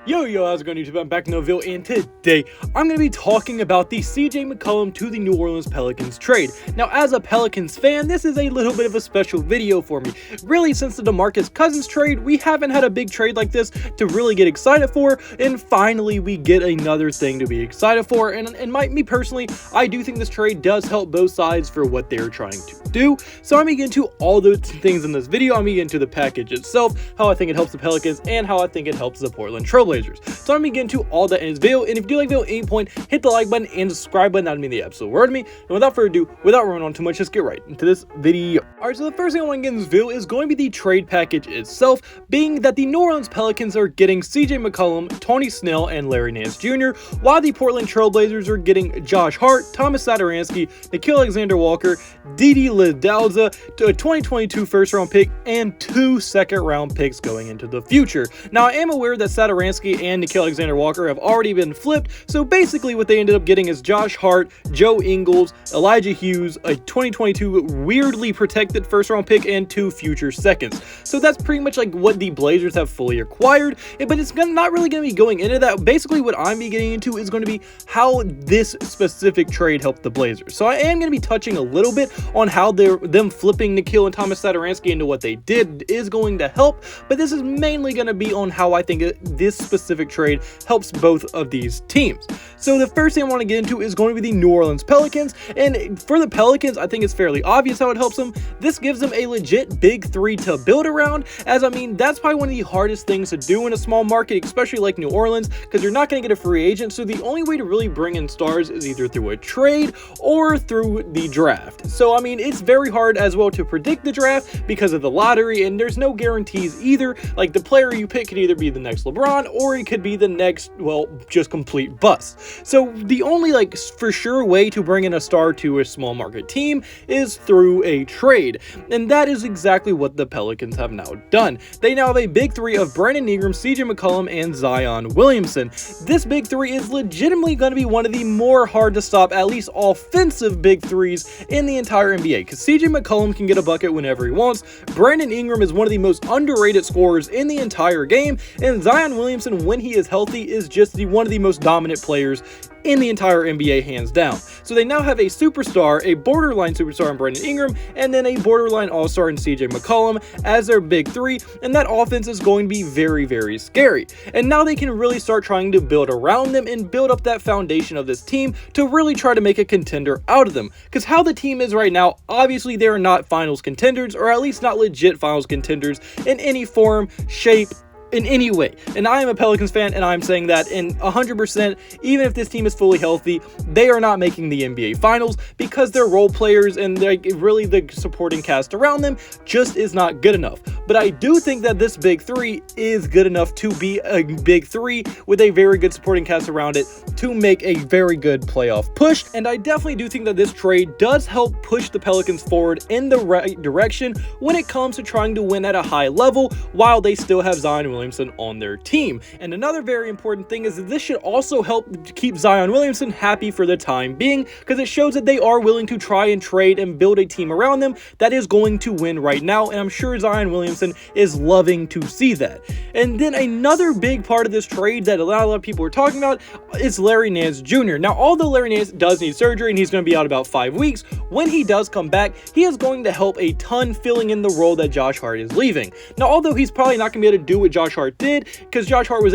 Yo, how's it going, YouTube? I'm back in Noville, and today I'm going to be talking about the CJ Mcollum to the New Orleans Pelicans trade. Now, as a Pelicans fan, this is a little bit of a special video for me. Really, since the DeMarcus Cousins trade, we haven't had a big trade like this to really get excited for, and finally we get another thing to be excited for. And me personally, I do think this trade does help both sides for what they're trying to do. So I'm going to get into all those things in this video. I'm going to get into the package itself, how I think it helps the Pelicans, and how I think it helps the Portland Trailblazers. So I'm going to get into all that in this video, and if you do like the video at any point, hit the like button and the subscribe button. That would mean the absolute word to me. And without further ado, without running on too much, let's get right into this video. Alright, so the first thing I want to get in this video is going to be the trade package itself, being that the New Orleans Pelicans are getting CJ Mcollum, Tony Snell, and Larry Nance Jr., while the Portland Trailblazers are getting Josh Hart, Thomas Satoransky, Nickeil Alexander-Walker, Didi Lidalza, a 2022 first-round pick, and 2 second-round picks going into the future. Now, I am aware that Satoransky and Nickeil Alexander-Walker have already been flipped, so basically what they ended up getting is Josh Hart, Joe Ingles, Elijah Hughes, a 2022 weirdly protected first-round pick, and 2 future seconds. So that's pretty much like what the Blazers have fully acquired, but it's not really going to be going into that. Basically what I'm getting into is going to be how this specific trade helped the Blazers. So I am going to be touching a little bit on how them flipping Nickeil and Thomas Satoransky into what they did is going to help, but this is mainly going to be on how I think this specific trade helps both of these teams. So the first thing I want to get into is going to be the New Orleans Pelicans, and for the Pelicans, I think it's fairly obvious how it helps them. This gives them a legit big three to build around, as I mean, that's probably one of the hardest things to do in a small market, especially like New Orleans, because you're not going to get a free agent, so the only way to really bring in stars is either through a trade or through the draft. So I mean, it's very hard as well to predict the draft because of the lottery, and there's no guarantees either. Like, the player you pick could either be the next LeBron or it could be the next, well, just complete bust. So the only like for sure way to bring in a star to a small market team is through a trade, and that is exactly what the Pelicans have now done. They now have a big three of Brandon Ingram, CJ Mcollum, and Zion Williamson. This big three is legitimately going to be one of the more hard to stop, at least offensive big threes in the entire NBA, because CJ Mcollum can get a bucket whenever he wants. Brandon Ingram is one of the most underrated scorers in the entire game, and Zion Williamson, when he is healthy, is just one of the most dominant players in the entire NBA, hands down. So they now have a superstar, a borderline superstar in Brandon Ingram, and then a borderline all-star in CJ Mcollum as their big three, and that offense is going to be very, very scary. And now they can really start trying to build around them and build up that foundation of this team to really try to make a contender out of them. Because how the team is right now, obviously they are not finals contenders, or at least not legit finals contenders in any form, shape, in any way. And I am a Pelicans fan, and I'm saying that in 100%, even if this team is fully healthy, they are not making the NBA Finals because their role players and really the supporting cast around them just is not good enough. But I do think that this big three is good enough to be a big three with a very good supporting cast around it to make a very good playoff push. And I definitely do think that this trade does help push the Pelicans forward in the right direction when it comes to trying to win at a high level while they still have Zion Williamson on their team. And another very important thing is that this should also help keep Zion Williamson happy for the time being, because it shows that they are willing to try and trade and build a team around them that is going to win right now, and I'm sure Zion Williamson is loving to see that. And then another big part of this trade that a lot of people are talking about is Larry Nance Jr. Now, although Larry Nance does need surgery and he's going to be out about 5 weeks, when he does come back, he is going to help a ton filling in the role that Josh Hart is leaving. Now, although he's probably not going to be able to do what Josh Hart did, because Josh Hart was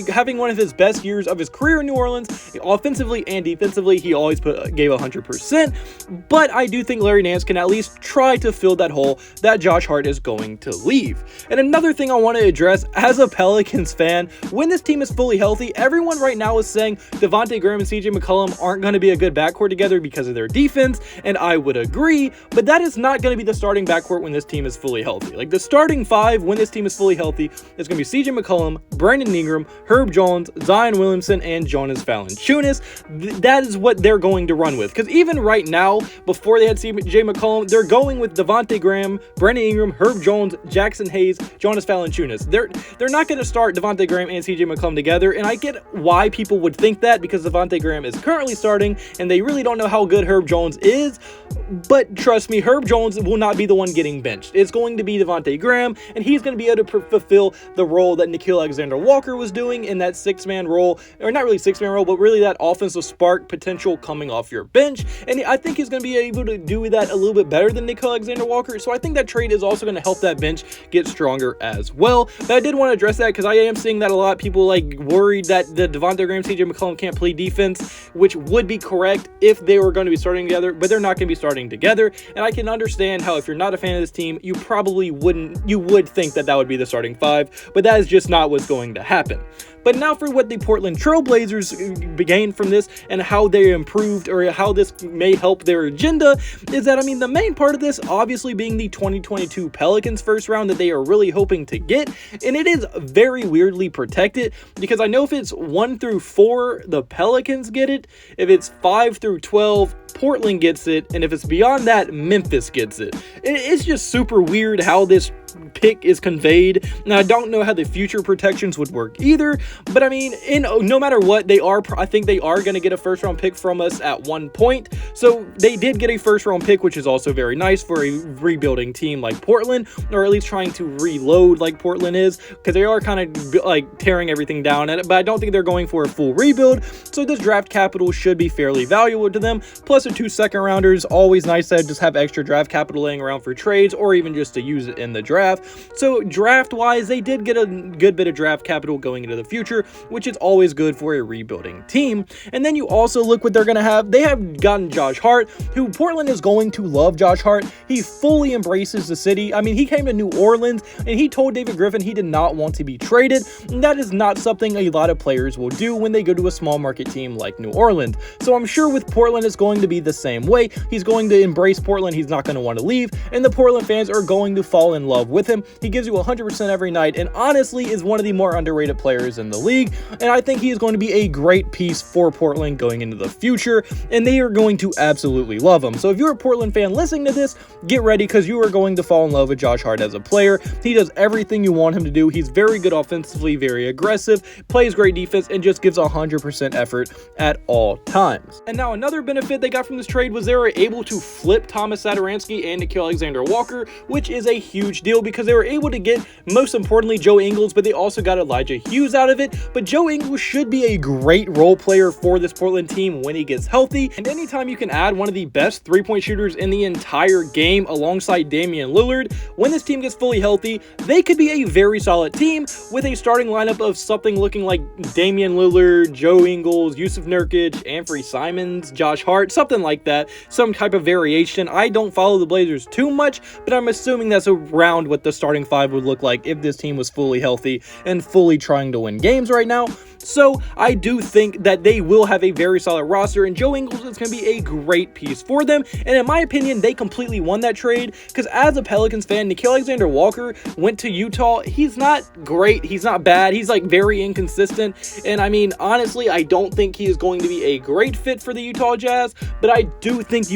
having one of his best years of his career in New Orleans, offensively and defensively, he always gave 100%, but I do think Larry Nance can at least try to fill that hole that Josh Hart is going to leave. And another thing I want to address as a Pelicans fan, when this team is fully healthy, everyone right now is saying Devontae Graham and CJ Mcollum aren't going to be a good backcourt together because of their defense, and I would agree, but that is not going to be the starting backcourt when this team is fully healthy. Like, the starting five when this team is fully healthy is going to be CJ McCollum, Brandon Ingram, Herb Jones, Zion Williamson, and Jonas Valanciunas. That is what they're going to run with. Because even right now, before they had CJ McCollum, they're going with Devontae Graham, Brandon Ingram, Herb Jones, Jackson Hayes, Jonas Valanciunas. They're not going to start Devontae Graham and CJ McCollum together, and I get why people would think that, because Devontae Graham is currently starting, and they really don't know how good Herb Jones is. But trust me, Herb Jones will not be the one getting benched. It's going to be Devontae Graham, and he's going to be able to fulfill the role that Nickeil Alexander-Walker was doing in that six-man role, or not really six-man role, but really that offensive spark potential coming off your bench. And I think he's going to be able to do that a little bit better than Nickeil Alexander-Walker. So I think that trade is also going to help that bench get stronger as well. But I did want to address that because I am seeing that a lot. People like worried that the Devontae Graham, CJ McCollum can't play defense, which would be correct if they were going to be starting together, but they're not going to be starting together. And I can understand how if you're not a fan of this team, you probably would think that would be the starting five, but that is just not what's going to happen. But now for what the Portland Trail Blazers gained from this and how they improved, or how this may help their agenda, is that, I mean, the main part of this obviously being the 2022 Pelicans first round that they are really hoping to get. And it is very weirdly protected because I know if it's 1 through 4, the Pelicans get it. If it's 5 through 12, Portland gets it. And if it's beyond that, Memphis gets it. It's just super weird how this pick is conveyed. Now, I don't know how the future protections would work either, but I mean, no matter what, I think they are going to get a first round pick from us at one point. So they did get a first round pick, which is also very nice for a rebuilding team like Portland, or at least trying to reload like Portland is, because they are kind of like tearing everything down at it, but I don't think they're going for a full rebuild. So this draft capital should be fairly valuable to them. Plus the 2 second rounders, always nice to just have extra draft capital laying around for trades, or even just to use it in the draft. So draft-wise, they did get a good bit of draft capital going into the future, which is always good for a rebuilding team. And then you also look what they're going to have. They have gotten Josh Hart, who Portland is going to love Josh Hart. He fully embraces the city. I mean, he came to New Orleans, and he told David Griffin he did not want to be traded. And that is not something a lot of players will do when they go to a small market team like New Orleans. So I'm sure with Portland, it's going to be the same way. He's going to embrace Portland. He's not going to want to leave. And the Portland fans are going to fall in love with him. He gives you 100% every night, and honestly is one of the more underrated players in the league. And I think he is going to be a great piece for Portland going into the future, and they are going to absolutely love him. So if you're a Portland fan listening to this, get ready, because you are going to fall in love with Josh Hart as a player. He does everything you want him to do. He's very good offensively, very aggressive, plays great defense, and just gives 100% effort at all times. And now another benefit they got from this trade was they were able to flip Thomas Satoransky and Nickeil Alexander-Walker, which is a huge deal because they were able to get, most importantly, Joe Ingles, but they also got Elijah Hughes out of it. But Joe Ingles should be a great role player for this Portland team when he gets healthy. And anytime you can add one of the best three-point shooters in the entire game alongside Damian Lillard, when this team gets fully healthy, they could be a very solid team with a starting lineup of something looking like Damian Lillard, Joe Ingles, Yusuf Nurkic, Anfernee Simons, Josh Hart, something like that, some type of variation. I don't follow the Blazers too much, but I'm assuming that's around what the starting five would look like if this team was fully healthy and fully trying to win games right now. So I do think that they will have a very solid roster, and Joe Ingles is going to be a great piece for them. And in my opinion, they completely won that trade, because as a Pelicans fan, Nickeil Alexander-Walker went to Utah. He's not great. He's not bad. He's like very inconsistent. And I mean, honestly, I don't think he is going to be a great fit for the Utah Jazz, but I do think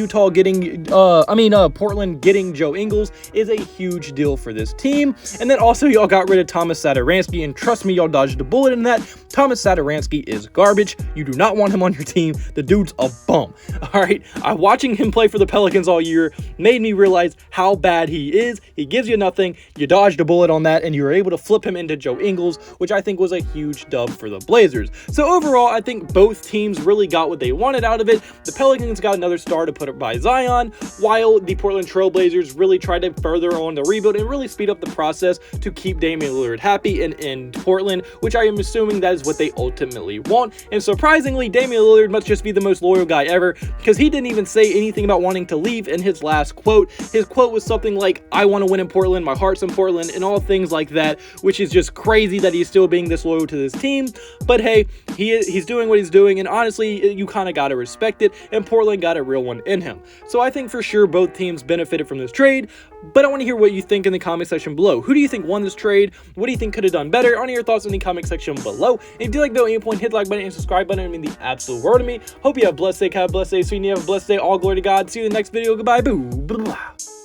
Portland getting Joe Ingles is a huge deal for this team. And then also y'all got rid of Thomas Satoransky, and trust me, y'all dodged a bullet in that. Thomas Satoransky is garbage. You do not want him on your team. The dude's a bum. All right, watching him play for the Pelicans all year made me realize how bad he is. He gives you nothing. You dodged a bullet on that, and you were able to flip him into Joe Ingles, which I think was a huge dub for the Blazers. So overall, I think both teams really got what they wanted out of it. The Pelicans got another star to put up by Zion, while the Portland Trail Blazers really tried to further on the rebuild and really speed up the process to keep Damian Lillard happy and in Portland, which I am assuming that is what they ultimately want. And surprisingly, Damian Lillard must just be the most loyal guy ever, because he didn't even say anything about wanting to leave in his last quote. His quote was something like, "I want to win in Portland, my heart's in Portland," and all things like that, which is just crazy that he's still being this loyal to this team. But hey, he's doing what he's doing, and honestly, you kind of got to respect it, and Portland got a real one in him. So I think for sure both teams benefited from this trade, but I want to hear what you think in the comment section below. Who do you think won this trade? What do you think could have done better? I want to hear your thoughts in the comment section below. And if you like the video at any point, hit the like button and subscribe button. It means the absolute world to me. Hope you have a blessed day, have a blessed day, so you have a blessed day. All glory to God. See you in the next video. Goodbye. Boo. Blah, blah.